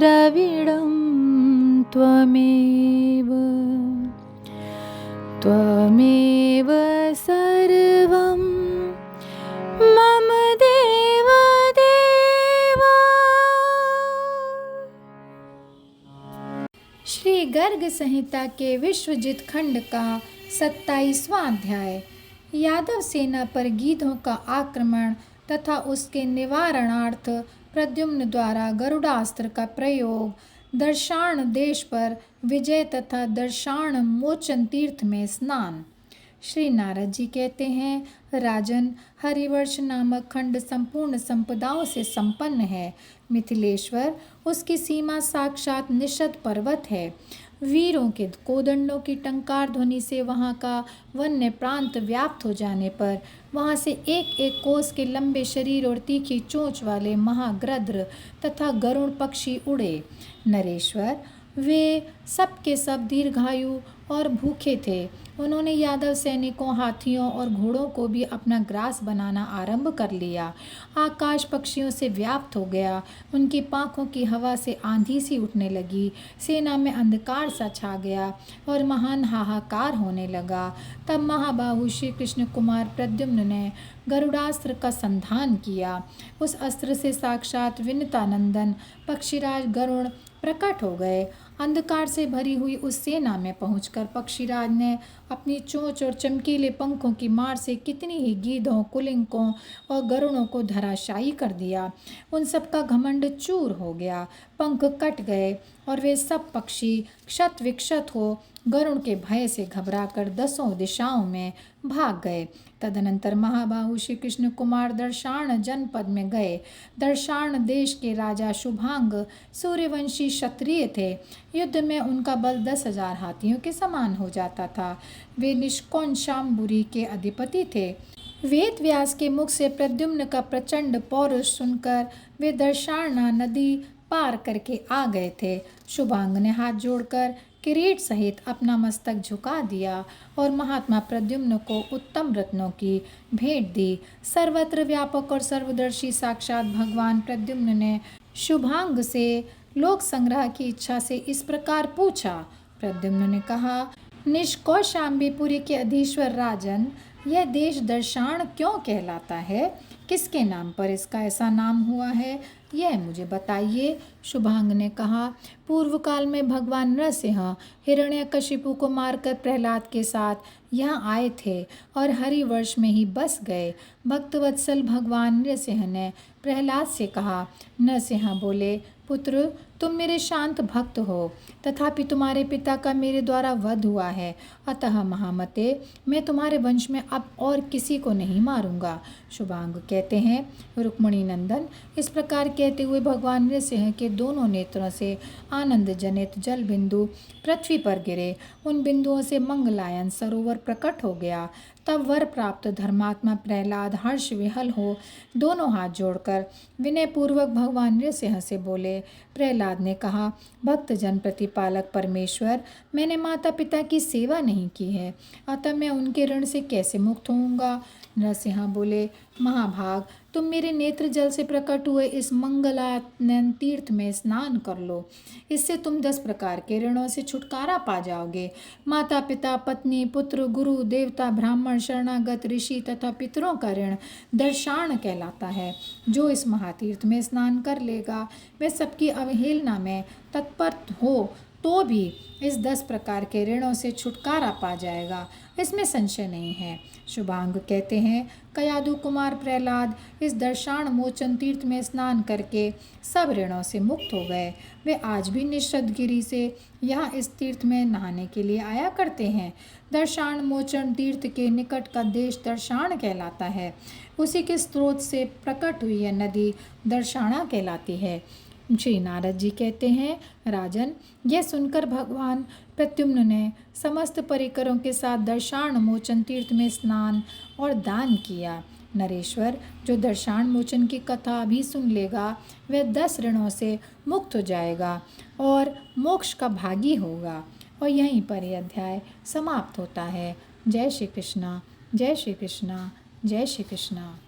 द्रविडं त्वमेव त्वमेव सर्वं मम देव देवा। श्री गर्ग संहिता के विश्वजित खंड का 27वां अध्याय यादव सेना पर गीधों का आक्रमण तथा उसके निवारणार्थ प्रद्युम्न द्वारा गरुड़ास्त्र का प्रयोग, दर्शान देश पर विजय तथा दर्शान मोचन तीर्थ में स्नान। श्री नारद जी कहते हैं, राजन, हरिवर्ष नामक खंड संपूर्ण संपदाओं से संपन्न है। मिथिलेश्वर उसकी सीमा साक्षात निषद पर्वत है। वीरों के कोदंडों की टंकार ध्वनि से वहाँ का वन्य प्रांत व्याप्त हो जाने पर वहाँ से एक एक कोस के लंबे शरीर और तीखी चोंच वाले महागृध्र तथा गरुड़ पक्षी उड़े। नरेश्वर, वे सब के सब दीर्घायु और भूखे थे। उन्होंने यादव सैनिकों, हाथियों और घोड़ों को भी अपना ग्रास बनाना आरंभ कर लिया। आकाश पक्षियों से व्याप्त हो गया। उनकी पाँखों की हवा से आंधी सी उठने लगी। सेना में अंधकार सा छा गया और महान हाहाकार होने लगा। तब महाबाहु श्री कृष्ण कुमार प्रद्युम्न ने गरुड़ास्त्र का संधान किया। उस अस्त्र से साक्षात विनतानंदन पक्षीराज गरुड़ प्रकट हो गए। अंधकार से भरी हुई उस सेना में पहुंचकर पक्षीराज ने अपनी चोंच और चमकीले पंखों की मार से कितनी ही गीधों, कुलिंकों और गरुड़ों को धराशायी कर दिया। उन सब का घमंड चूर हो गया, पंख कट गए और वे सब पक्षी क्षत विक्षत हो गरुड़ के भय से घबराकर दसों दिशाओं में भाग गए। तदनंतर महाबाहु श्री कृष्ण कुमार दर्शान जनपद में गए। दर्शान देश के राजा शुभांग सूर्यवंशी क्षत्रिय थे। युद्ध में उनका बल 10,000 हाथियों के समान हो जाता था। वे निष्कौन शाम्बुरी के अधिपति थे। वेद व्यास के मुख से प्रद्युम्न का प्रचंड पौरुष सुनकर वे दर्शाना नदी पार करके आ गए थे। शुभांग ने हाथ जोड़कर किरीट सहित अपना मस्तक झुका दिया और महात्मा प्रद्युम्न को उत्तम रत्नों की भेंट दी। सर्वत्र व्यापक और सर्वदर्शी साक्षात भगवान प्रद्युम्न ने शुभांग से लोक संग्रह की इच्छा से इस प्रकार पूछा। प्रद्युम्न ने कहा, निष्कौशाम्बीपुरी के अधीश्वर राजन, यह देश दर्शान क्यों कहलाता है? किसके नाम पर इसका ऐसा नाम हुआ है, यह मुझे बताइए। शुभांग ने कहा, पूर्व काल में भगवान नरसिंह हिरण्यकशिपु को मारकर प्रहलाद के साथ यहाँ आए थे और हरिवर्ष में ही बस गए। भक्तवत्सल भगवान नरसिंह ने प्रहलाद से कहा। नरसिंह बोले, पुत्र, तुम मेरे शांत भक्त हो, तथापि तुम्हारे पिता का मेरे द्वारा वध हुआ है। अतः महामते, मैं तुम्हारे वंश में अब और किसी को नहीं मारूंगा। शुभांग कहते हैं, रुक्मिणी नंदन, इस प्रकार कहते हुए भगवान नरसिंह के दोनों नेत्रों से आनंद जनित जल बिंदु पृथ्वी पर गिरे। उन बिंदुओं से मंगलायन सरोवर प्रकट हो गया। तब वर प्राप्त धर्मात्मा प्रहलाद हर्ष विहल हो दोनों हाथ जोड़कर विनयपूर्वक भगवान नरसिंह से बोले। प्रहलाद ने कहा, भक्तजन प्रतिपालक परमेश्वर, मैंने माता पिता की सेवा नहीं की है, अतः मैं उनके ऋण से कैसे मुक्त होऊंगा? नरसिंह बोले, महाभाग, तुम मेरे नेत्र जल से प्रकट हुए इस मंगलानयन तीर्थ में स्नान कर लो। इससे तुम 10 प्रकार के ऋणों से छुटकारा पा जाओगे। माता पिता, पत्नी, पुत्र, गुरु, देवता, ब्राह्मण, शरणागत, ऋषि तथा पितरों का ऋण दर्शान कहलाता है। जो इस महातीर्थ में स्नान कर लेगा, वह सबकी अवहेलना में तत्पर हो तो भी इस 10 प्रकार के ऋणों से छुटकारा पा जाएगा, इसमें संशय नहीं है। शुभांग कहते हैं, कयादु कुमार प्रहलाद इस दर्शान मोचन तीर्थ में स्नान करके सब ऋणों से मुक्त हो गए। वे आज भी निषदगिरी से यहाँ इस तीर्थ में नहाने के लिए आया करते हैं। दर्शान मोचन तीर्थ के निकट का देश दर्शान कहलाता है। उसी के स्रोत से प्रकट हुई यह नदी दर्शाना कहलाती है। श्री नारद जी कहते हैं, राजन, यह सुनकर भगवान प्रद्युम्न ने समस्त परिकरों के साथ दर्शान मोचन तीर्थ में स्नान और दान किया। नरेश्वर, जो दर्शान मोचन की कथा भी सुन लेगा, वह 10 ऋणों से मुक्त हो जाएगा और मोक्ष का भागी होगा। और यहीं पर यह अध्याय समाप्त होता है। जय श्री कृष्णा, जय श्री कृष्णा, जय श्री कृष्णा।